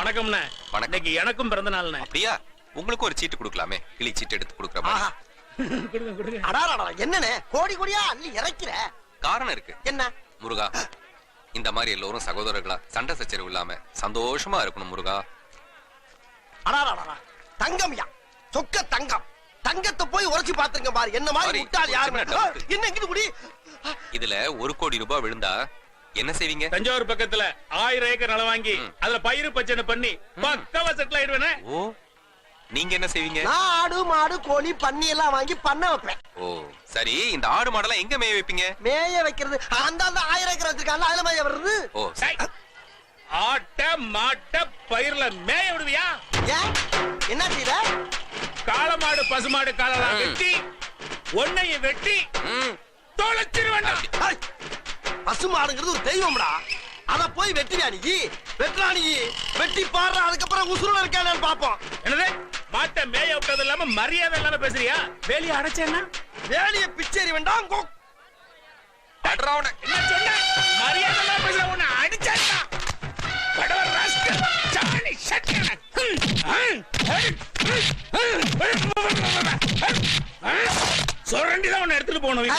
வணக்கம்ண்ணே. இன்னைக்கு எனக்கும் பிறந்த நாள்ண்ணே. அப்படியா? உங்களுக்கு ஒரு சீட்டு கொடுக்கலாமே, கிளி சீட்டு எடுத்து கொடுக்குற மாதிரி. கொடுங்க கொடுங்க. அடாடா என்னண்ணே கோடி கோடியா அள்ளி இறக்கிற? காரணம் இருக்கு. என்ன? முருகா, இந்த மாதிரி எல்லோரும் சகோதரர்களா சண்டை சச்சரவு இல்லாம சந்தோஷமா இருக்கணும் முருகா. அடாடா தங்கம்யா, சொக்க தங்கம். தங்கத்தை போய் உரைச்சு பாத்துங்க பாரு. என்ன மாதிரி முட்டாள் யாருமே என்ன இங்கிட்டு குடி. இதுல 1 கோடி ரூபாய் விழுந்தா என்ன செய்வீங்க? தஞ்சாவூர் பக்கத்துல 1000 ஏக்கர் நிலம் வாங்கி அதுல பயிர் பச்சனை பண்ணி பக்கவா செட்டில் ஆயிடுவேனே. ஓ, நீங்க என்ன செய்வீங்க? நான் ஆடு மாடு கோழி பன்னி எல்லாம் வாங்கி பண்ண வைப்பேன். ஓ சரி, இந்த ஆடு மாடெல்லாம் எங்க மேய வைப்பீங்க? மேய வைக்கிறது அந்த 1000 ஏக்கர் வச்சிருக்காங்க, அதுல மேய வருது. ஓ ஆட்ட மாட்ட பயிர்ல மேய விடுவியா? ஏன் என்ன செய்த? காளமாடு பசுமாடு காலெல்லாம் வெட்டி ஒன்னைய வெட்டி தொலைச்சிருவேன். பசுமாடுங்கிறது ஒரு தெய்வம்டா, அத போய் வெட்டியா நீ? வெட்டா நீ வெட்டி பாடுற, அதுக்கப்புறம் உசுரோட இருக்கானு பாப்போம். என்னது மாட்ட மேய விட்டது இல்லாம மரியாதை இல்லாம பேசுறியா? வேலையை அடைச்சேன்னா வேலையை பிச்சேரி வேண்டாம். என்ன சொன்ன? மரியாதை இல்லாம பேசுற உன்னை அடிச்சேன்னா படவர் ராஸ்கல் சாணி சட்டன சொரண்டி தான் உன்னை எடுத்துட்டு போகணும்.